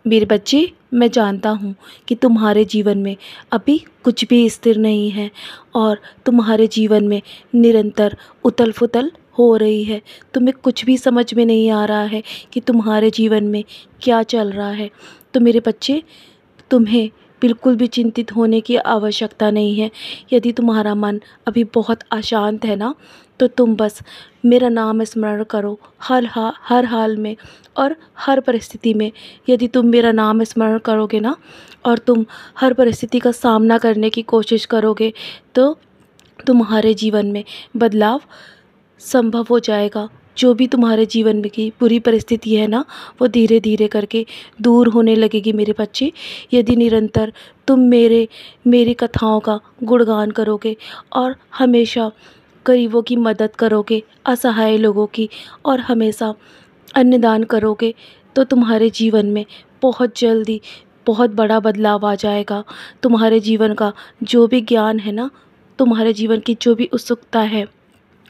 मेरे बच्चे, मैं जानता हूँ कि तुम्हारे जीवन में अभी कुछ भी स्थिर नहीं है और तुम्हारे जीवन में निरंतर उथल-पुथल हो रही है। तुम्हें कुछ भी समझ में नहीं आ रहा है कि तुम्हारे जीवन में क्या चल रहा है। तो मेरे बच्चे, तुम्हें बिल्कुल भी चिंतित होने की आवश्यकता नहीं है। यदि तुम्हारा मन अभी बहुत अशांत है ना, तो तुम बस मेरा नाम स्मरण करो हर हाल में और हर परिस्थिति में। यदि तुम मेरा नाम स्मरण करोगे ना और तुम हर परिस्थिति का सामना करने की कोशिश करोगे, तो तुम्हारे जीवन में बदलाव संभव हो जाएगा। जो भी तुम्हारे जीवन में की बुरी परिस्थिति है ना, वो धीरे धीरे करके दूर होने लगेगी मेरे बच्चे। यदि निरंतर तुम मेरी कथाओं का गुणगान करोगे और हमेशा गरीबों की मदद करोगे, असहाय लोगों की, और हमेशा अन्नदान करोगे, तो तुम्हारे जीवन में बहुत जल्दी बहुत बड़ा बदलाव आ जाएगा। तुम्हारे जीवन का जो भी ज्ञान है ना, तुम्हारे जीवन की जो भी उत्सुकता है,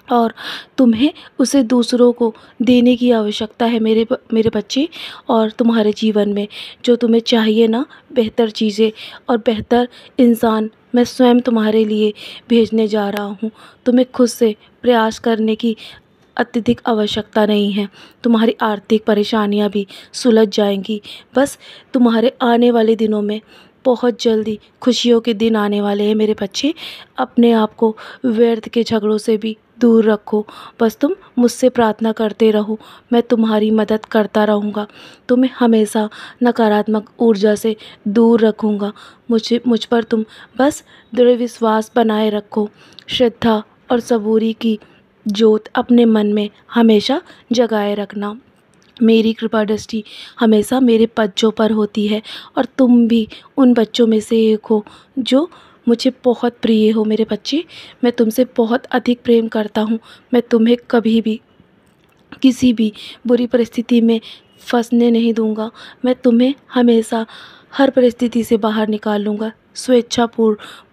और तुम्हें उसे दूसरों को देने की आवश्यकता है मेरे बच्चे। और तुम्हारे जीवन में जो तुम्हें चाहिए ना, बेहतर चीज़ें और बेहतर इंसान मैं स्वयं तुम्हारे लिए भेजने जा रहा हूँ। तुम्हें खुद से प्रयास करने की अत्यधिक आवश्यकता नहीं है। तुम्हारी आर्थिक परेशानियाँ भी सुलझ जाएंगी। बस तुम्हारे आने वाले दिनों में बहुत जल्दी खुशियों के दिन आने वाले हैं मेरे बच्चे। अपने आप को व्यर्थ के झगड़ों से भी दूर रखो। बस तुम मुझसे प्रार्थना करते रहो, मैं तुम्हारी मदद करता रहूँगा। तुम्हें हमेशा नकारात्मक ऊर्जा से दूर रखूँगा। मुझ पर तुम बस दृढ़ विश्वास बनाए रखो। श्रद्धा और सबूरी की ज्योत अपने मन में हमेशा जगाए रखना। मेरी कृपा दृष्टि हमेशा मेरे बच्चों पर होती है, और तुम भी उन बच्चों में से एक हो जो मुझे बहुत प्रिय हो मेरे बच्चे। मैं तुमसे बहुत अधिक प्रेम करता हूँ। मैं तुम्हें कभी भी किसी भी बुरी परिस्थिति में फंसने नहीं दूंगा। मैं तुम्हें हमेशा हर परिस्थिति से बाहर निकालूंगा।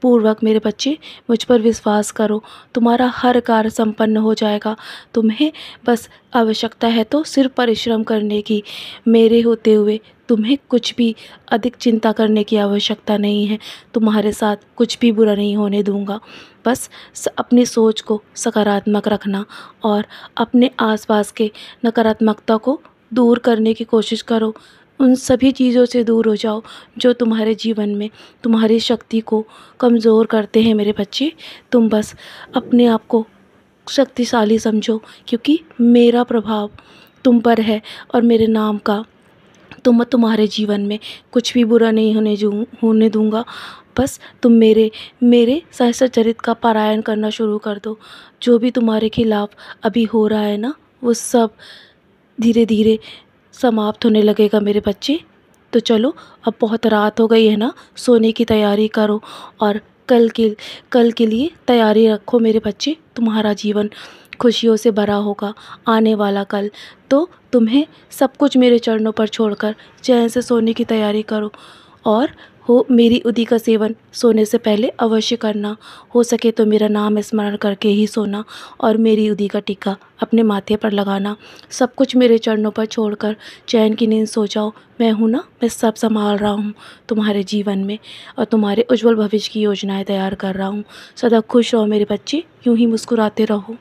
पूर्वक मेरे बच्चे, मुझ पर विश्वास करो, तुम्हारा हर कार्य संपन्न हो जाएगा। तुम्हें बस आवश्यकता है तो सिर्फ परिश्रम करने की। मेरे होते हुए तुम्हें कुछ भी अधिक चिंता करने की आवश्यकता नहीं है। तुम्हारे साथ कुछ भी बुरा नहीं होने दूंगा। बस अपनी सोच को सकारात्मक रखना और अपने आसपास के नकारात्मकता को दूर करने की कोशिश करो। उन सभी चीज़ों से दूर हो जाओ जो तुम्हारे जीवन में तुम्हारी शक्ति को कमज़ोर करते हैं मेरे बच्चे। तुम बस अपने आप को शक्तिशाली समझो, क्योंकि मेरा प्रभाव तुम पर है और मेरे नाम का तुम्हारे जीवन में कुछ भी बुरा नहीं होने दूंगा। बस तुम मेरे सहस्त्र चरित का पारायण करना शुरू कर दो। जो भी तुम्हारे खिलाफ अभी हो रहा है ना, वो सब धीरे धीरे समाप्त होने लगेगा मेरे बच्चे। तो चलो, अब बहुत रात हो गई है ना, सोने की तैयारी करो और कल के लिए तैयारी रखो मेरे बच्चे। तुम्हारा जीवन खुशियों से भरा होगा। आने वाला कल तो तुम्हें सब कुछ मेरे चरणों पर छोड़कर चैन से सोने की तैयारी करो। और मेरी उदी का सेवन सोने से पहले अवश्य करना। हो सके तो मेरा नाम स्मरण करके ही सोना, और मेरी उदी का टीका अपने माथे पर लगाना। सब कुछ मेरे चरणों पर छोड़कर चैन की नींद सो जाओ। मैं हूँ ना, मैं सब संभाल रहा हूँ तुम्हारे जीवन में, और तुम्हारे उज्जवल भविष्य की योजनाएं तैयार कर रहा हूँ। सदा खुश रहो मेरे बच्चे, यूँ ही मुस्कुराते रहो।